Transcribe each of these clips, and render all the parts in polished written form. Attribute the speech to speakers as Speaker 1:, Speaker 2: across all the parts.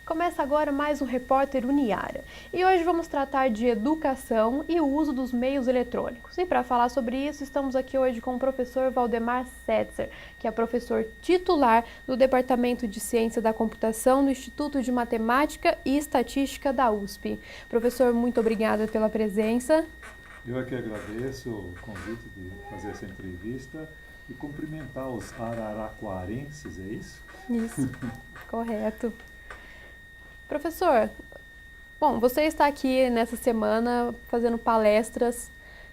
Speaker 1: Começa agora mais um Repórter Uniara. E hoje vamos tratar de educação e o uso dos meios eletrônicos. E para falar sobre isso, estamos aqui hoje com o professor Valdemar Setzer, que é professor titular do Departamento de Ciência da Computação do Instituto de Matemática e Estatística da USP. Professor, muito obrigada pela presença.
Speaker 2: Eu é que agradeço o convite de fazer essa entrevista e cumprimentar os araraquarenses, é isso?
Speaker 1: Isso, correto. Professor, bom, você está aqui nessa semana fazendo palestras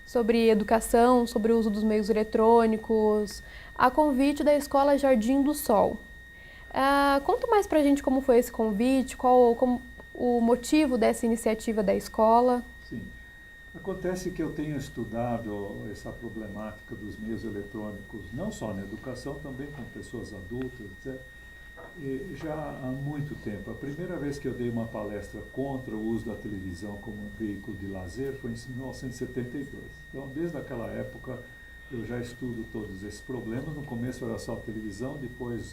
Speaker 1: sobre educação, sobre o uso dos meios eletrônicos, a convite da Escola Jardim do Sol. Conta mais pra gente como foi esse convite, qual o motivo dessa iniciativa da escola.
Speaker 2: Sim. Acontece que eu tenho estudado essa problemática dos meios eletrônicos, não só na educação, também com pessoas adultas, etc., e já há muito tempo. A primeira vez que eu dei uma palestra contra o uso da televisão como um veículo de lazer foi em 1972. Então, desde aquela época, eu já estudo todos esses problemas. No começo era só a televisão,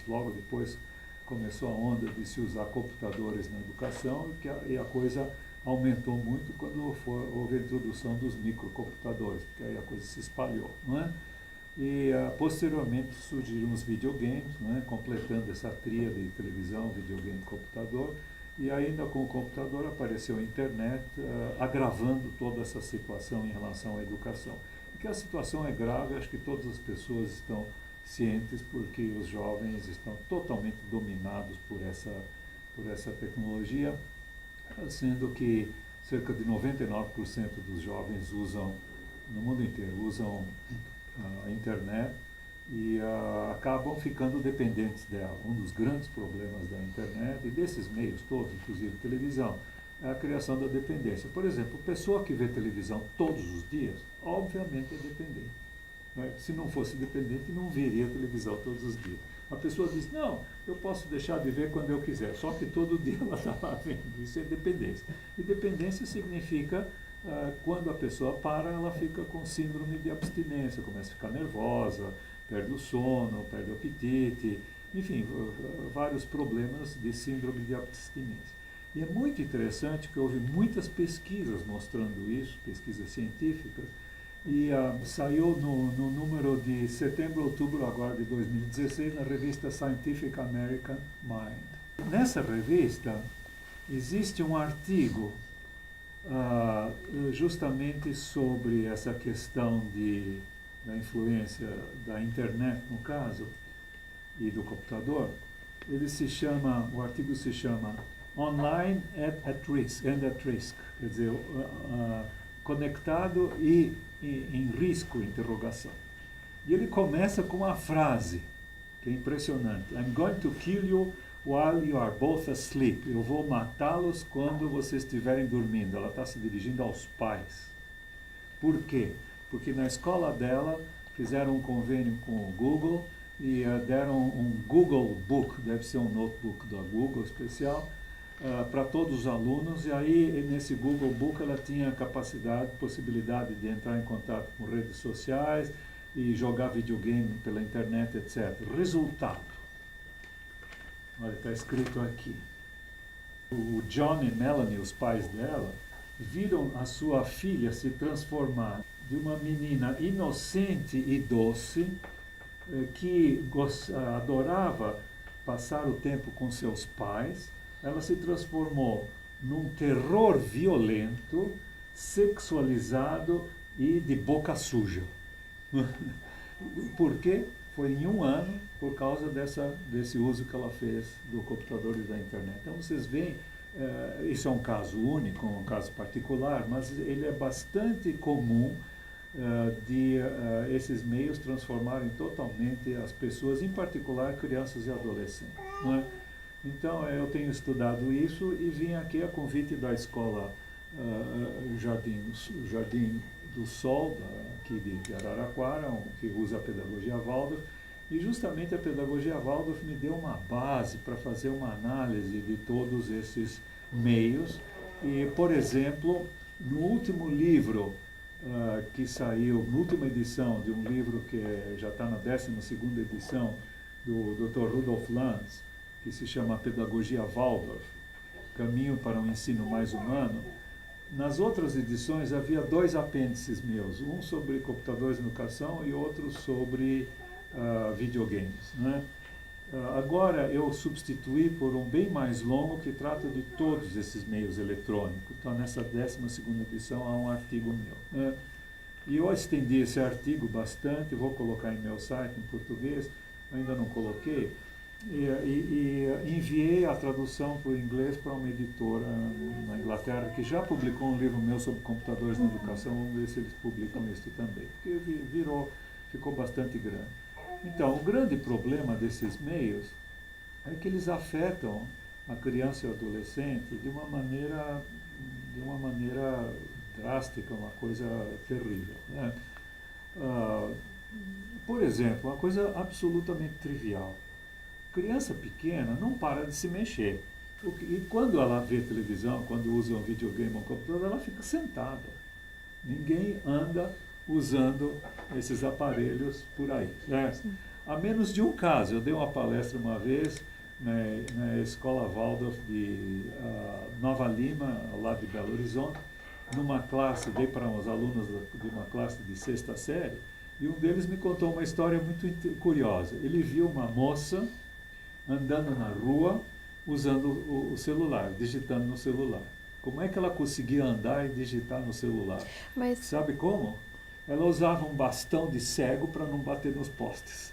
Speaker 2: logo depois, começou a onda de se usar computadores na educação e a coisa aumentou muito quando houve a introdução dos microcomputadores, porque aí a coisa se espalhou, não é? E posteriormente surgiram os videogames, não é? Completando essa tríade de televisão, videogame e computador, e ainda com o computador apareceu a internet, agravando toda essa situação em relação à educação. Porque a situação é grave, acho que todas as pessoas estão cientes, porque os jovens estão totalmente dominados por essa tecnologia, sendo que cerca de 99% dos jovens no mundo inteiro, usam a internet e acabam ficando dependentes dela. Um dos grandes problemas da internet e desses meios todos, inclusive televisão, é a criação da dependência. Por exemplo, pessoa que vê televisão todos os dias, obviamente é dependente. Né? Se não fosse dependente, não veria televisão todos os dias. A pessoa diz, não, eu posso deixar de ver quando eu quiser, só que todo dia ela está lá vendo. Isso é dependência. E dependência significa, quando a pessoa para, ela fica com síndrome de abstinência, começa a ficar nervosa, perde o sono, perde o apetite, enfim, vários problemas de síndrome de abstinência. E é muito interessante que houve muitas pesquisas mostrando isso, pesquisas científicas, e saiu no número de setembro, outubro agora de 2016, na revista Scientific American Mind. Nessa revista existe um artigo justamente sobre essa questão da influência da internet, no caso, e do computador. O artigo se chama Online at Risk, quer dizer, conectado e em risco, interrogação. E ele começa com uma frase que é impressionante. I'm going to kill you while you are both asleep. Eu vou matá-los quando vocês estiverem dormindo. Ela está se dirigindo aos pais. Por quê? Porque na escola dela fizeram um convênio com o Google e deram um Google Book, deve ser um notebook da Google especial, para todos os alunos, e aí nesse Google Book ela tinha possibilidade de entrar em contato com redes sociais e jogar videogame pela internet, etc. Resultado, olha, está escrito aqui, o John e Melanie, os pais dela, viram a sua filha se transformar de uma menina inocente e doce, que adorava passar o tempo com seus pais. Ela se transformou num terror violento, sexualizado e de boca suja. Por quê? Foi em um ano por causa desse uso que ela fez do computador e da internet. Então vocês veem, isso é um caso único, um caso particular, mas ele é bastante comum de esses meios transformarem totalmente as pessoas, em particular crianças e adolescentes. Não é? Então, eu tenho estudado isso e vim aqui a convite da escola Jardim do Sol, aqui de Araraquara, que usa a pedagogia Waldorf, e justamente a pedagogia Waldorf me deu uma base para fazer uma análise de todos esses meios. E, por exemplo, no último livro que saiu, na última edição de um livro que já está na 12ª edição, do Dr. Rudolf Lanz, que se chama Pedagogia Waldorf, Caminho para um Ensino Mais Humano, nas outras edições havia 2 apêndices meus, um sobre computadores de educação e outro sobre videogames, né? Agora eu substituí por um bem mais longo que trata de todos esses meios eletrônicos. Então, nessa 12ª edição há um artigo meu, né? E eu estendi esse artigo bastante, vou colocar em meu site em português, ainda não coloquei, e enviei a tradução para o inglês para uma editora na Inglaterra, que já publicou um livro meu sobre computadores na educação. Vamos ver se eles publicam isso também, porque ficou bastante grande. Então, o grande problema desses meios é que eles afetam a criança e o adolescente de uma maneira drástica, uma coisa terrível, né? Por exemplo, uma coisa absolutamente trivial. Criança pequena não para de se mexer. E quando ela vê televisão, quando usa um videogame ou um computador, ela fica sentada. Ninguém anda usando esses aparelhos por aí, né? A menos de um caso. Eu dei uma palestra uma vez na Escola Waldorf de Nova Lima, ao lado de Belo Horizonte, numa classe, dei para uns alunos de uma classe de 6ª série, e um deles me contou uma história muito curiosa. Ele viu uma moça andando na rua usando o celular, digitando no celular. Como é que ela conseguia andar e digitar no celular? Sabe como? Ela usava um bastão de cego para não bater nos postes.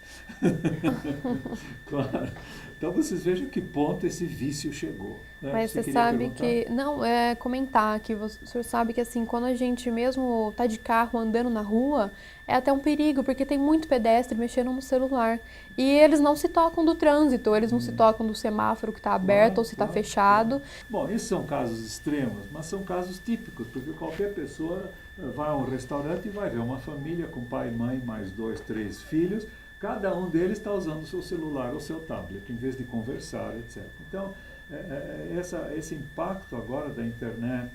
Speaker 2: Claro. Então vocês vejam que ponto esse vício chegou, né?
Speaker 1: Mas você sabe que... Não, é comentar que o senhor sabe que assim, quando a gente mesmo está de carro andando na rua, é até um perigo, porque tem muito pedestre mexendo no celular. E eles não se tocam do trânsito, eles não se tocam do semáforo que está aberto ou se está fechado.
Speaker 2: Bom, esses são casos extremos, mas são casos típicos, porque qualquer pessoa vai a um restaurante e vai ver uma família com pai, mãe, mais 2, 3 filhos. Cada um deles está usando o seu celular ou seu tablet, em vez de conversar, etc. Então, esse impacto agora da internet,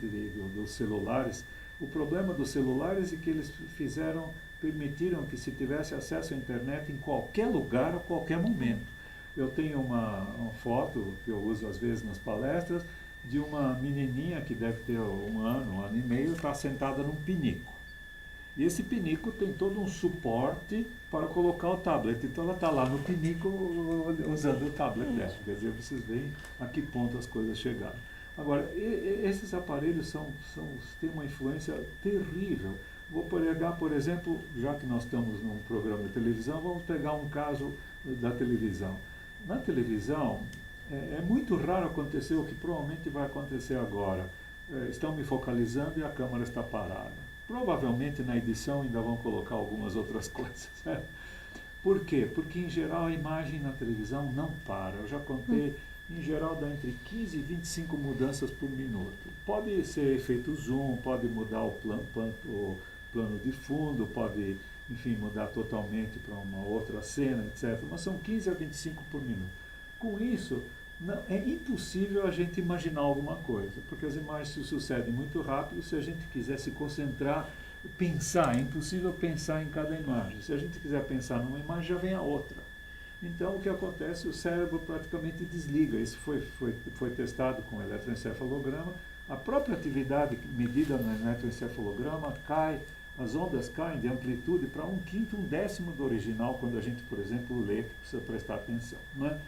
Speaker 2: dos celulares, o problema dos celulares é que eles permitiram que se tivesse acesso à internet em qualquer lugar, a qualquer momento. Eu tenho uma foto que eu uso às vezes nas palestras, de uma menininha que deve ter 1 ano e meio, está sentada num pinico. E esse pinico tem todo um suporte para colocar o tablet. Então ela está lá no pinico usando o tablet dela. Quer dizer, vocês veem a que ponto as coisas chegaram. Agora, esses aparelhos têm uma influência terrível. Vou pegar, por exemplo, já que nós estamos num programa de televisão, vamos pegar um caso da televisão. Na televisão, é muito raro acontecer o que provavelmente vai acontecer agora. Estão me focalizando e a câmera está parada. Provavelmente na edição ainda vão colocar algumas outras coisas. Por quê? Porque em geral a imagem na televisão não para. Eu já contei, em geral dá entre 15 e 25 mudanças por minuto. Pode ser feito zoom, pode mudar o plano de fundo, pode, enfim, mudar totalmente para uma outra cena, etc. Mas são 15 a 25 por minuto. Com isso, é impossível a gente imaginar alguma coisa, porque as imagens se sucedem muito rápido. Se a gente quiser se concentrar, pensar, é impossível pensar em cada imagem. Se a gente quiser pensar numa imagem, já vem a outra. Então, o que acontece? O cérebro praticamente desliga. Isso foi testado com eletroencefalograma. A própria atividade medida no eletroencefalograma cai, as ondas caem de amplitude para 1/5, 1/10 do original, quando a gente, por exemplo, lê, que precisa prestar atenção, né?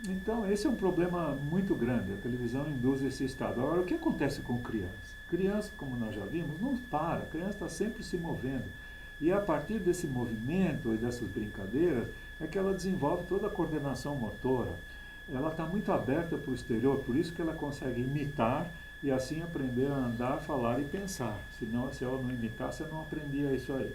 Speaker 2: Então, esse é um problema muito grande. A televisão induz esse estado. Agora, o que acontece com criança? Criança, como nós já vimos, não para. A criança está sempre se movendo. E a partir desse movimento e dessas brincadeiras, é que ela desenvolve toda a coordenação motora. Ela está muito aberta para o exterior, por isso que ela consegue imitar e assim aprender a andar, falar e pensar. Senão, se ela não imitasse, ela não aprendia isso aí.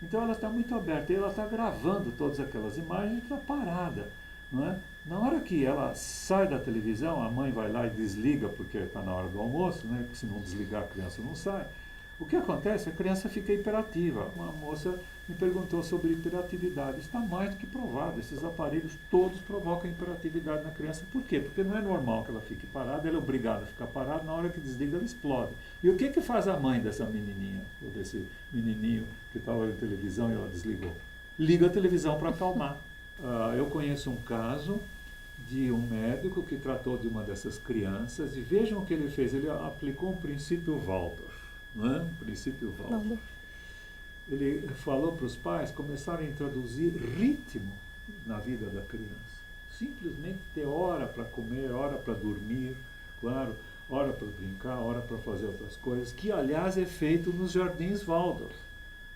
Speaker 2: Então, ela está muito aberta e ela está gravando todas aquelas imagens e está parada, não é? Na hora que ela sai da televisão, a mãe vai lá e desliga, porque está na hora do almoço, né? Se não desligar, a criança não sai. O que acontece? A criança fica hiperativa. Uma moça me perguntou sobre hiperatividade. Está mais do que provado. Esses aparelhos todos provocam hiperatividade na criança. Por quê? Porque não é normal que ela fique parada, ela é obrigada a ficar parada, na hora que desliga, ela explode. E o que faz a mãe dessa menininha, ou desse menininho que estava na televisão e ela desligou? Liga a televisão para acalmar. Eu conheço um caso de um médico que tratou de uma dessas crianças, e vejam o que ele fez, ele aplicou um princípio Waldorf, não é? Um princípio Waldorf. Ele falou para os pais começarem a introduzir ritmo na vida da criança. Simplesmente ter hora para comer, hora para dormir, claro, hora para brincar, hora para fazer outras coisas, que aliás é feito nos jardins Waldorf.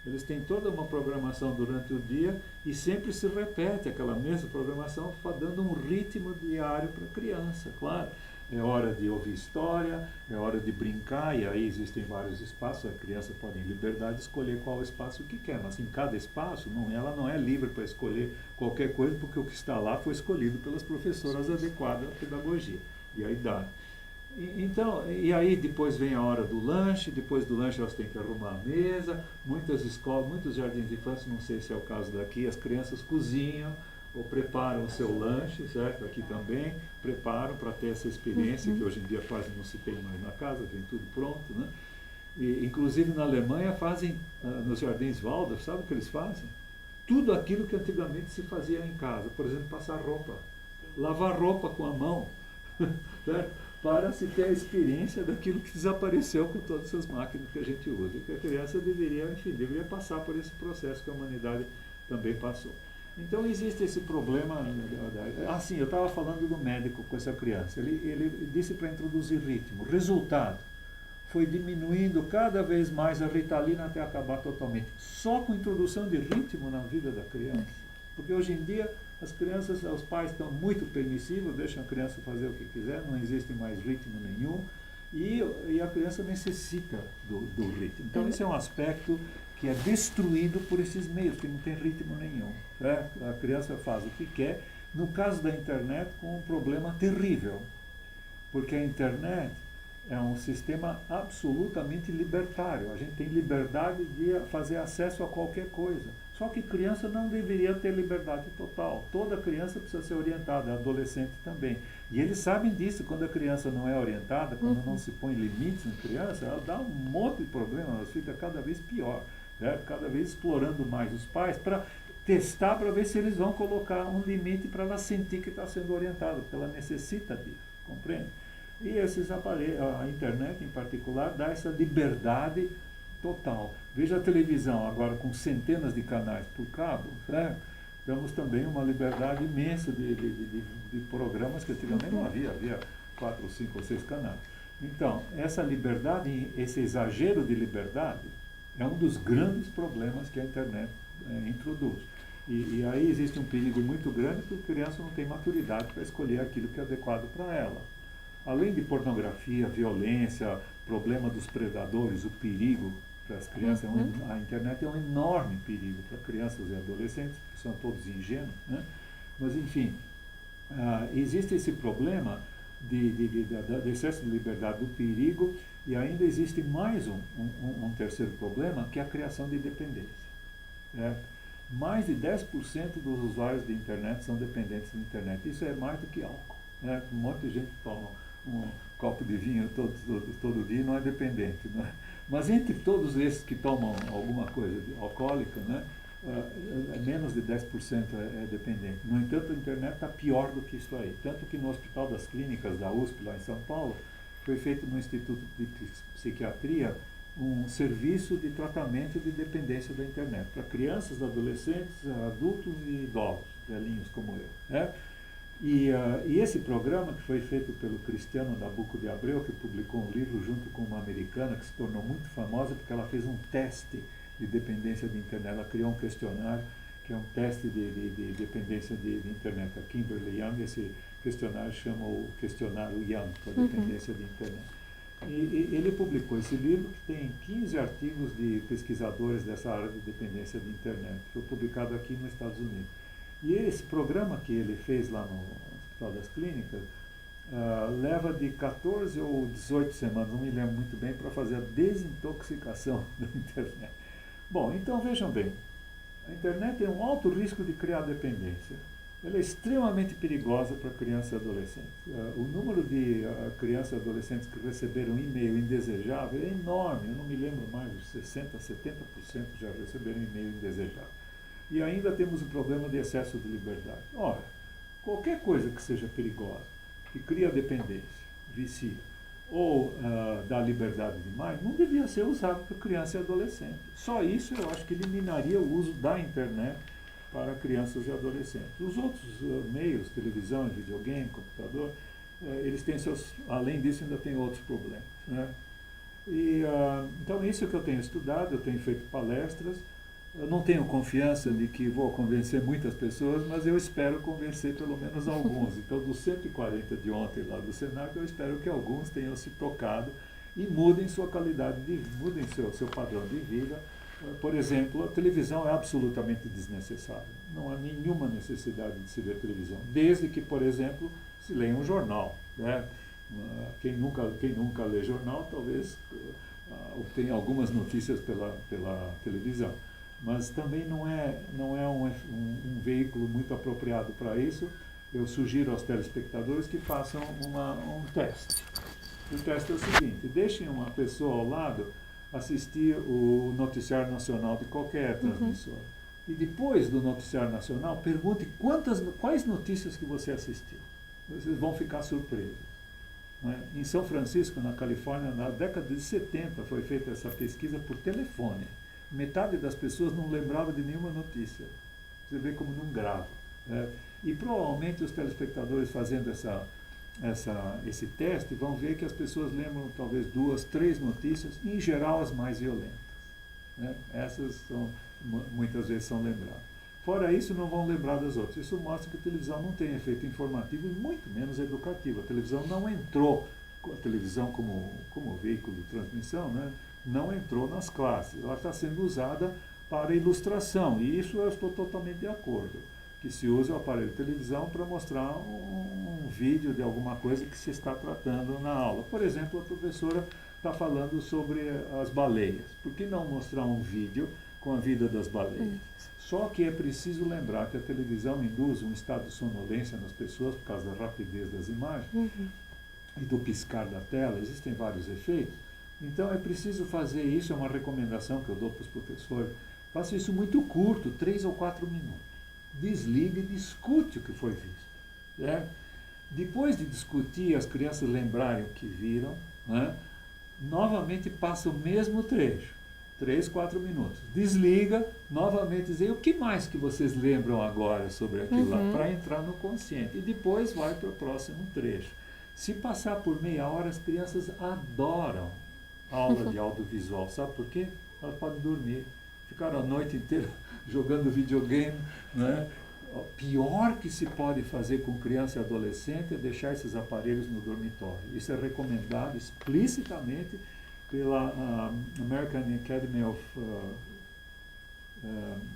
Speaker 2: Eles têm toda uma programação durante o dia e sempre se repete aquela mesma programação, dando um ritmo diário para a criança, claro. É hora de ouvir história, é hora de brincar, e aí existem vários espaços, a criança pode em liberdade escolher qual espaço que quer, mas em cada espaço ela não é livre para escolher qualquer coisa, porque o que está lá foi escolhido pelas professoras adequadas à pedagogia e à idade. Então, e aí depois vem a hora do lanche, depois do lanche elas têm que arrumar a mesa, muitas escolas, muitos jardins de infância, não sei se é o caso daqui, as crianças cozinham ou preparam o seu lanche, certo? Aqui também, preparam para ter essa experiência, que hoje em dia quase não se tem mais na casa, vem tudo pronto, né? E, inclusive na Alemanha fazem, nos jardins Waldorf, sabe o que eles fazem? Tudo aquilo que antigamente se fazia em casa, por exemplo, passar roupa, lavar roupa com a mão, certo? Para se ter a experiência daquilo que desapareceu com todas essas máquinas que a gente usa. E que a criança deveria passar por esse processo que a humanidade também passou. Então existe esse problema. Sim, eu estava falando do médico com essa criança. Ele disse para introduzir ritmo. Resultado, foi diminuindo cada vez mais a Ritalina até acabar totalmente. Só com introdução de ritmo na vida da criança. Porque hoje em dia as crianças, os pais estão muito permissivos, deixam a criança fazer o que quiser, não existe mais ritmo nenhum, e a criança necessita do ritmo. Então esse é um aspecto que é destruído por esses meios, que não tem ritmo nenhum. Né? A criança faz o que quer, no caso da internet, com um problema terrível, porque a internet é um sistema absolutamente libertário, a gente tem liberdade de fazer acesso a qualquer coisa. Só que criança não deveria ter liberdade total. Toda criança precisa ser orientada, adolescente também. E eles sabem disso, quando a criança não é orientada, quando não se põe limites na criança, ela dá um monte de problema, ela fica cada vez pior, né? Cada vez explorando mais os pais para testar, para ver se eles vão colocar um limite para ela sentir que está sendo orientada, porque ela necessita disso, compreende? E esses aparelhos, a internet em particular, dá essa liberdade total. Veja a televisão agora com centenas de canais por cabo, certo? Damos também uma liberdade imensa de programas que antigamente não havia 4, 5 ou 6 canais. Então, essa liberdade, esse exagero de liberdade, é um dos grandes problemas que a internet introduz. E aí existe um perigo muito grande, porque a criança não tem maturidade para escolher aquilo que é adequado para ela. Além de pornografia, violência, problema dos predadores, o perigo para as crianças, a internet é um enorme perigo para crianças e adolescentes, que são todos ingênuos, né? Mas, enfim, existe esse problema de excesso de liberdade, do perigo, e ainda existe mais um terceiro problema, que é a criação de dependência. Mais de 10% dos usuários de internet são dependentes da internet. Isso é mais do que álcool. Né? Um monte de gente toma um copo de vinho todo dia e não é dependente. Né? Mas entre todos esses que tomam alguma coisa alcoólica, né, menos de 10% é dependente. No entanto, a internet está pior do que isso aí. Tanto que no Hospital das Clínicas da USP, lá em São Paulo, foi feito no Instituto de Psiquiatria um serviço de tratamento de dependência da internet para crianças, adolescentes, adultos e idosos, velhinhos como eu. Né? E esse programa, que foi feito pelo Cristiano Nabuco de Abreu, que publicou um livro junto com uma americana que se tornou muito famosa porque ela fez um teste de dependência de internet. Ela criou um questionário que é um teste de dependência de internet. A Kimberly Young, esse questionário chama o questionário Young, para dependência de internet. E ele publicou esse livro, que tem 15 artigos de pesquisadores dessa área de dependência de internet. Foi publicado aqui nos Estados Unidos. E esse programa que ele fez lá no Hospital das Clínicas leva de 14 ou 18 semanas, não me lembro muito bem, para fazer a desintoxicação da internet. Bom, então vejam bem, a internet tem um alto risco de criar dependência. Ela é extremamente perigosa para crianças e adolescentes. O número de crianças e adolescentes que receberam e-mail indesejável é enorme, eu não me lembro mais, 60%, 70% já receberam e-mail indesejável. E ainda temos o problema de excesso de liberdade. Ora, qualquer coisa que seja perigosa, que cria dependência, vicia, ou dá liberdade demais, não devia ser usado por criança e adolescente. Só isso eu acho que eliminaria o uso da internet para crianças e adolescentes. Os outros meios, televisão, videogame, computador, eles têm seus, além disso ainda tem outros problemas, né? E, então isso é que eu tenho estudado, eu tenho feito palestras. Eu não tenho confiança de que vou convencer muitas pessoas, mas eu espero convencer pelo menos alguns. Então, dos 140 de ontem lá do Senac, eu espero que alguns tenham se tocado e mudem sua qualidade de vida, mudem seu padrão de vida. Por exemplo, a televisão é absolutamente desnecessária. Não há nenhuma necessidade de se ver televisão, desde que, por exemplo, se leia um jornal, né? Quem nunca lê jornal, talvez obtenha algumas notícias pela televisão. Mas também não é um veículo muito apropriado para isso. Eu sugiro aos telespectadores que façam um teste. O teste é o seguinte: deixem uma pessoa ao lado assistir o noticiário nacional de qualquer transmissora. E depois do noticiário nacional, pergunte quais notícias que você assistiu. Vocês vão ficar surpresos. Né? Em São Francisco, na Califórnia, na década de 70, foi feita essa pesquisa por telefone. Metade das pessoas não lembrava de nenhuma notícia. Você vê como não grava. Né? E provavelmente os telespectadores fazendo esse teste vão ver que as pessoas lembram talvez 2, 3 notícias, em geral as mais violentas. Né? Essas muitas vezes são lembradas. Fora isso, não vão lembrar das outras. Isso mostra que a televisão não tem efeito informativo e muito menos educativo. A televisão não entrou, a televisão como veículo de transmissão, né? Não entrou nas classes. Ela está sendo usada para ilustração, e isso eu estou totalmente de acordo, que se use o aparelho de televisão para mostrar um vídeo de alguma coisa que se está tratando na aula. Por exemplo, a professora está falando sobre as baleias. Por que não mostrar um vídeo com a vida das baleias? Só que é preciso lembrar que a televisão induz um estado de sonolência nas pessoas por causa da rapidez das imagens e do piscar da tela. Existem vários efeitos. Então é preciso fazer isso, é uma recomendação que eu dou para os professores. Faça isso muito curto, 3 ou 4 minutos. Desliga e discute o que foi visto. Né? Depois de discutir, as crianças lembrarem o que viram, né? Novamente passa o mesmo trecho, 3, 4 minutos. Desliga, novamente dizer o que mais que vocês lembram agora sobre aquilo lá, para entrar no consciente. E depois vai para o próximo trecho. Se passar por meia hora, as crianças adoram aula de audiovisual. Sabe por quê? Elas podem dormir. Ficaram a noite inteira jogando videogame. Né? O pior que se pode fazer com criança e adolescente é deixar esses aparelhos no dormitório. Isso é recomendado explicitamente pela American Academy of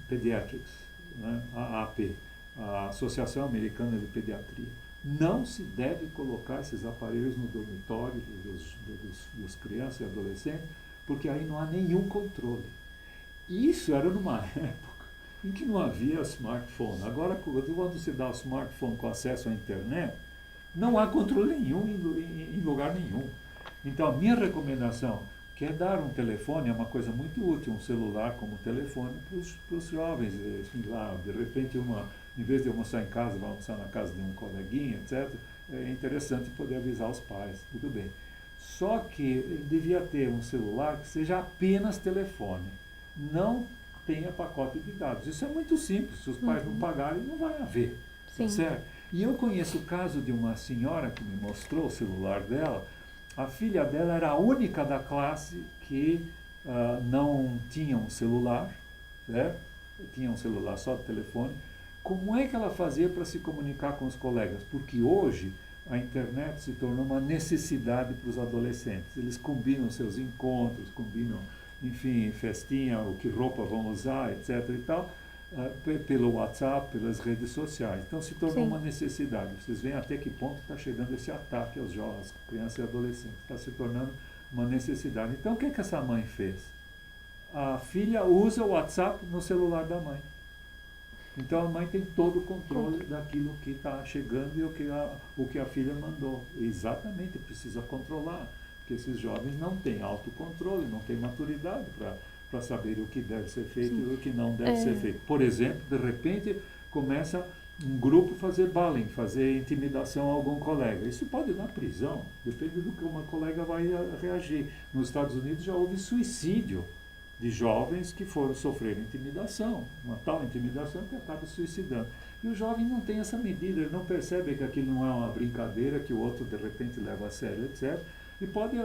Speaker 2: Pediatrics, né? AAP, a Associação Americana de Pediatria. Não se deve colocar esses aparelhos no dormitório dos crianças e adolescentes, porque aí não há nenhum controle. Isso era numa época em que não havia smartphone. Agora, quando se dá o smartphone com acesso à internet, não há controle nenhum em lugar nenhum. Então, a minha recomendação, que é dar um telefone, é uma coisa muito útil, um celular como telefone para os jovens. Assim, lá, de repente, em vez de almoçar em casa, vai almoçar na casa de um coleguinha, etc. É interessante poder avisar os pais, tudo bem. Só que ele devia ter um celular que seja apenas telefone, não tenha pacote de dados. Isso é muito simples, se os pais não pagarem, não vai haver.
Speaker 1: Sim.
Speaker 2: Certo? E eu conheço o caso de uma senhora que me mostrou o celular dela. A filha dela era a única da classe que não tinha um celular, certo? Tinha um celular só de telefone. Como é que ela fazia para se comunicar com os colegas? Porque hoje a internet se tornou uma necessidade para os adolescentes. Eles combinam seus encontros, combinam, enfim, festinha, o que roupa vão usar, etc. e tal, pelo WhatsApp, pelas redes sociais. Então se tornou uma necessidade. Vocês veem até que ponto está chegando esse ataque aos jovens, crianças e adolescentes. Está se tornando uma necessidade. Então o que essa mãe fez? A filha usa o WhatsApp no celular da mãe. Então a mãe tem todo o controle daquilo que está chegando e o que a filha mandou. Exatamente, precisa controlar, porque esses jovens não têm autocontrole, não têm maturidade para saber o que deve ser feito e o que não deve ser feito. Por exemplo, de repente começa um grupo fazer bullying, fazer intimidação a algum colega. Isso pode dar prisão, depende do que uma colega vai reagir. Nos Estados Unidos já houve suicídio de jovens que foram sofrer intimidação, uma tal intimidação que acaba se suicidando. E o jovem não tem essa medida, ele não percebe que aquilo não é uma brincadeira, que o outro de repente leva a sério, etc. E pode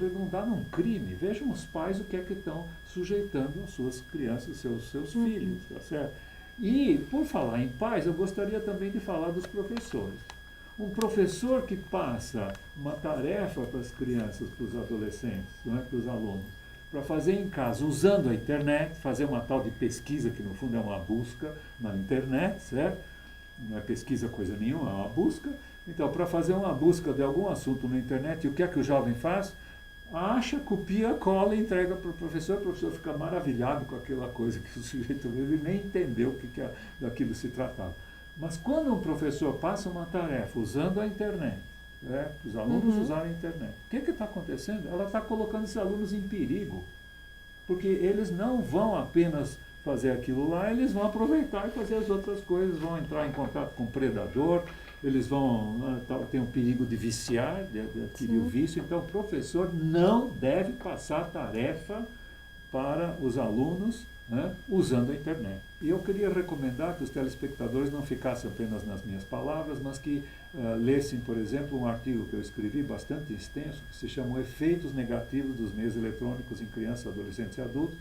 Speaker 2: redundar num crime. Vejam os pais o que é que estão sujeitando as suas crianças, seus filhos, tá certo? E, por falar em pais, eu gostaria também de falar dos professores. Um professor que passa uma tarefa para as crianças, para os adolescentes, não é, para os alunos, para fazer em casa, usando a internet, fazer uma tal de pesquisa, que no fundo é uma busca na internet, certo? Não é pesquisa coisa nenhuma, é uma busca. Então, para fazer uma busca de algum assunto na internet, o que é que o jovem faz? Acha, copia, cola e entrega para o professor fica maravilhado com aquela coisa que o sujeito viu e nem entendeu o que daquilo se tratava. Mas quando um professor passa uma tarefa usando a internet, os alunos usarem a internet, o que está acontecendo? Ela está colocando esses alunos em perigo, porque eles não vão apenas fazer aquilo lá, eles vão aproveitar e fazer as outras coisas, vão entrar em contato com o predador, eles vão ter um perigo de viciar, de adquirir o vício. Então, o professor não deve passar tarefa para os alunos, né, usando a internet. E eu queria recomendar que os telespectadores não ficassem apenas nas minhas palavras, mas que lessem, por exemplo, um artigo que eu escrevi bastante extenso, que se chama Efeitos Negativos dos Meios Eletrônicos em Crianças, Adolescentes e Adultos,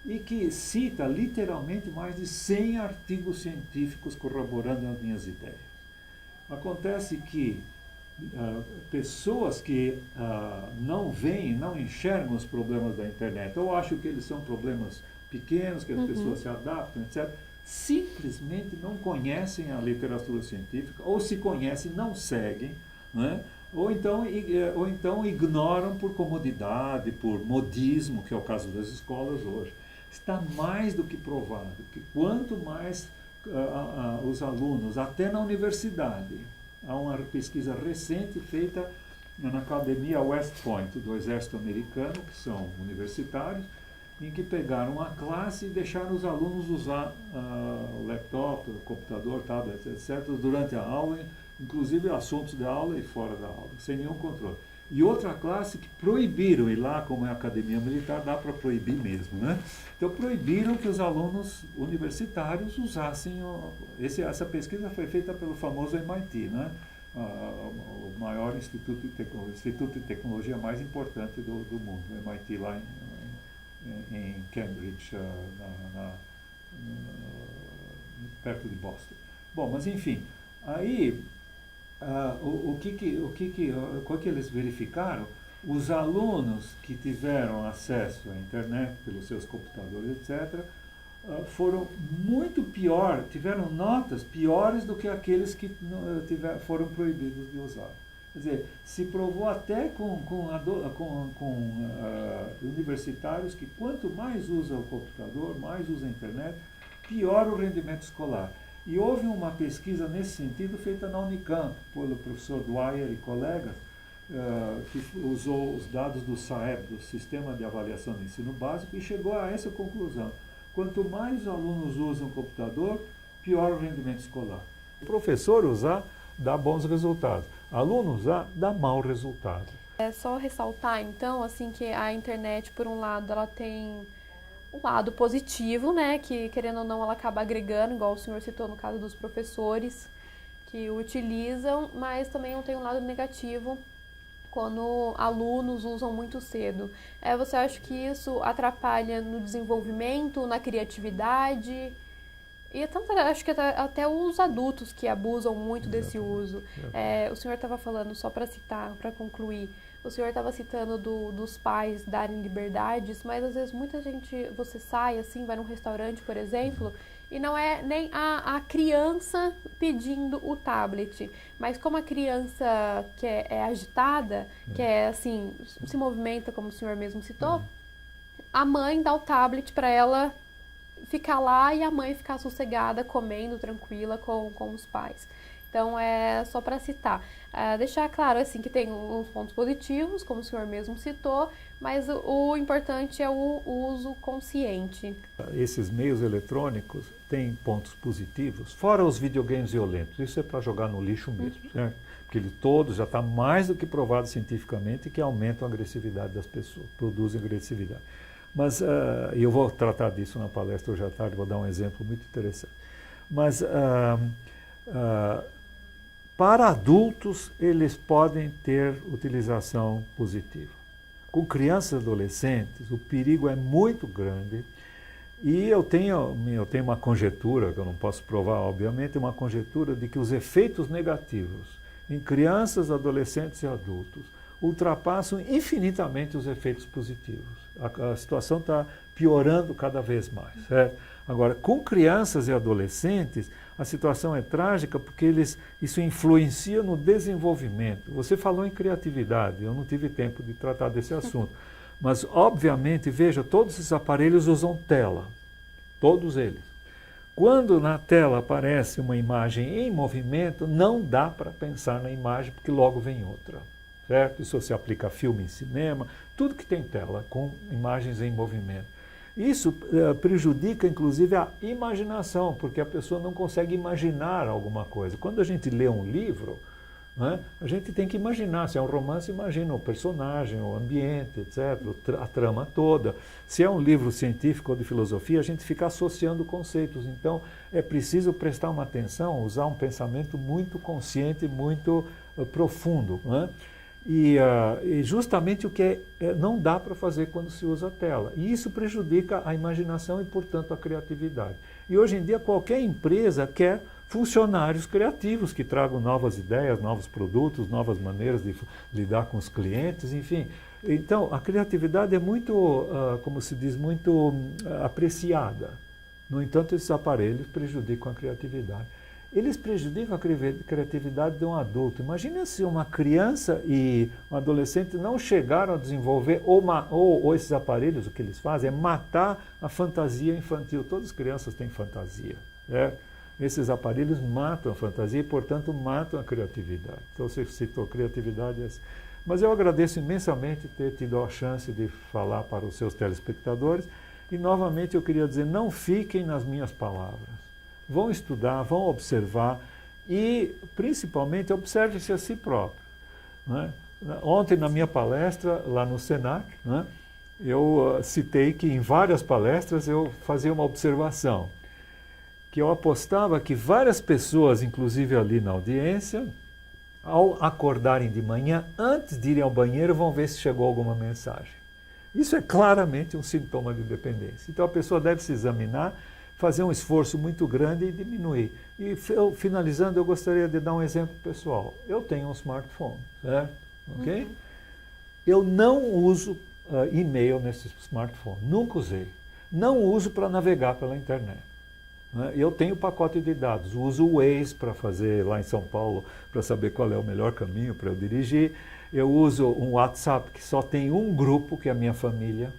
Speaker 2: e que cita literalmente mais de 100 artigos científicos corroborando as minhas ideias. Acontece que pessoas que não veem, não enxergam os problemas da internet, ou acham que eles são problemas pequenos, que as pessoas se adaptam, etc., simplesmente não conhecem a literatura científica, ou se conhecem, não seguem, né? Ou então ignoram por comodidade, por modismo, que é o caso das escolas hoje. Está mais do que provado que quanto mais os alunos, até na universidade, há uma pesquisa recente feita na Academia West Point do Exército Americano, que são universitários, em que pegaram uma classe e deixaram os alunos usar o laptop, o computador, tablet, etc., durante a aula, inclusive assuntos da aula e fora da aula, sem nenhum controle. E outra classe que proibiram, e lá, como é a academia militar, dá para proibir mesmo, né? Então, proibiram que os alunos universitários usassem... Essa pesquisa foi feita pelo famoso MIT, né? O maior instituto de tecnologia mais importante do mundo, o MIT lá em Cambridge, perto de Boston. Bom, mas enfim, aí... qual que eles verificaram? Os alunos que tiveram acesso à internet pelos seus computadores, etc., foram muito pior, tiveram notas piores do que aqueles que foram proibidos de usar. Quer dizer, se provou até com universitários que quanto mais usa o computador, mais usa a internet, pior o rendimento escolar. E houve uma pesquisa nesse sentido feita na Unicamp, pelo professor Dwyer e colegas, que usou os dados do SAEB, do Sistema de Avaliação do Ensino Básico, e chegou a essa conclusão. Quanto mais os alunos usam o computador, pior o rendimento escolar. O professor usar, dá bons resultados. Aluno usar, dá mau resultado.
Speaker 1: É só ressaltar, então, assim, que a internet, por um lado, ela tem um lado positivo, né, que querendo ou não ela acaba agregando, igual o senhor citou no caso dos professores que utilizam, mas também tem um lado negativo quando alunos usam muito cedo. Você acha que isso atrapalha no desenvolvimento, na criatividade? E tanto, acho que até os adultos que abusam muito desse uso. O senhor estava falando, só para citar, para concluir, o senhor estava citando dos pais darem liberdades, mas às vezes muita gente, você sai assim, vai num restaurante, por exemplo, e não é nem a criança pedindo o tablet, mas como a criança que é agitada, que é assim, se movimenta, como o senhor mesmo citou, a mãe dá o tablet para ela ficar lá e a mãe ficar sossegada, comendo, tranquila com os pais. Então, é só para citar. Deixar claro, assim, que tem uns pontos positivos, como o senhor mesmo citou, mas o importante é o uso consciente.
Speaker 2: Esses meios eletrônicos têm pontos positivos, fora os videogames violentos. Isso é para jogar no lixo mesmo, certo? Porque ele todos já está mais do que provado cientificamente que aumentam a agressividade das pessoas, produzem agressividade. Mas, eu vou tratar disso na palestra hoje à tarde, vou dar um exemplo muito interessante. Mas, para adultos, eles podem ter utilização positiva. Com crianças e adolescentes, o perigo é muito grande e eu tenho uma conjectura, que eu não posso provar, obviamente, uma conjectura de que os efeitos negativos em crianças, adolescentes e adultos ultrapassam infinitamente os efeitos positivos. A situação está piorando cada vez mais, certo? Agora, com crianças e adolescentes, a situação é trágica porque isso influencia no desenvolvimento. Você falou em criatividade, eu não tive tempo de tratar desse assunto. Mas, obviamente, veja, todos esses aparelhos usam tela, todos eles. Quando na tela aparece uma imagem em movimento, não dá para pensar na imagem porque logo vem outra, certo? Isso se aplica a filme, em cinema, tudo que tem tela com imagens em movimento. Isso prejudica, inclusive, a imaginação, porque a pessoa não consegue imaginar alguma coisa. Quando a gente lê um livro, né, a gente tem que imaginar. Se é um romance, imagina o personagem, o ambiente, etc., a trama toda. Se é um livro científico ou de filosofia, a gente fica associando conceitos. Então, é preciso prestar uma atenção, usar um pensamento muito consciente, muito profundo, né? E justamente o que não dá para fazer quando se usa a tela. E isso prejudica a imaginação e, portanto, a criatividade. E hoje em dia qualquer empresa quer funcionários criativos que tragam novas ideias, novos produtos, novas maneiras de lidar com os clientes, enfim. Então, a criatividade é muito, como se diz, muito apreciada. No entanto, esses aparelhos prejudicam a criatividade. Eles prejudicam a criatividade de um adulto. Imagina se uma criança e um adolescente não chegaram a desenvolver, ou esses aparelhos, o que eles fazem é matar a fantasia infantil. Todas as crianças têm fantasia, né? Esses aparelhos matam a fantasia e, portanto, matam a criatividade. Então, você citou criatividade. Mas eu agradeço imensamente ter tido a chance de falar para os seus telespectadores. E, novamente, eu queria dizer, não fiquem nas minhas palavras. Vão estudar, vão observar e, principalmente, observe-se a si próprio, né? Ontem, na minha palestra, lá no Senac, né, eu citei que em várias palestras eu fazia uma observação, que eu apostava que várias pessoas, inclusive ali na audiência, ao acordarem de manhã, antes de irem ao banheiro, vão ver se chegou alguma mensagem. Isso é claramente um sintoma de dependência. Então, a pessoa deve se examinar, fazer um esforço muito grande e diminuir. E finalizando, eu gostaria de dar um exemplo pessoal. Eu tenho um smartphone, certo? Ok? Eu não uso e-mail nesse smartphone, nunca usei. Não uso para navegar pela internet, né? Eu tenho pacote de dados, uso o Waze para fazer lá em São Paulo, para saber qual é o melhor caminho para eu dirigir. Eu uso um WhatsApp que só tem um grupo, que é a minha família,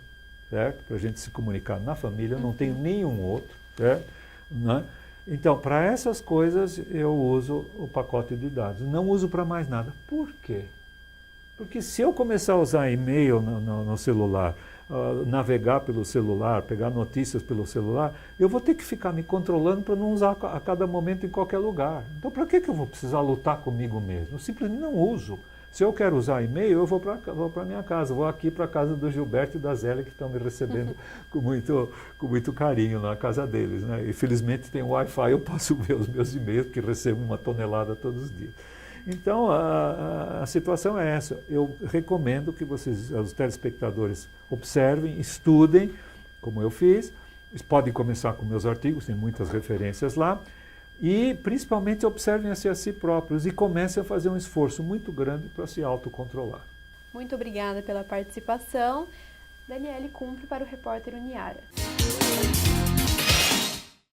Speaker 2: certo? Para a gente se comunicar na família, eu não tenho nenhum outro. Certo? Né? Então, para essas coisas eu uso o pacote de dados. Não uso para mais nada. Por quê? Porque se eu começar a usar e-mail no celular, navegar pelo celular, pegar notícias pelo celular, eu vou ter que ficar me controlando para não usar a cada momento em qualquer lugar. Então, para que eu vou precisar lutar comigo mesmo? Eu simplesmente não uso. Se eu quero usar e-mail, eu vou para a minha casa, vou aqui para a casa do Gilberto e da Zélia, que estão me recebendo com muito carinho na casa deles, né? E felizmente tem Wi-Fi, eu posso ver os meus e-mails, que recebo 1 tonelada todos os dias. Então, a situação é essa. Eu recomendo que os telespectadores, observem, estudem, como eu fiz. Eles podem começar com meus artigos, tem muitas referências lá. E, principalmente, observem-se a si próprios e comecem a fazer um esforço muito grande para se autocontrolar.
Speaker 1: Muito obrigada pela participação. Daniele Cumpre para o repórter Uniara.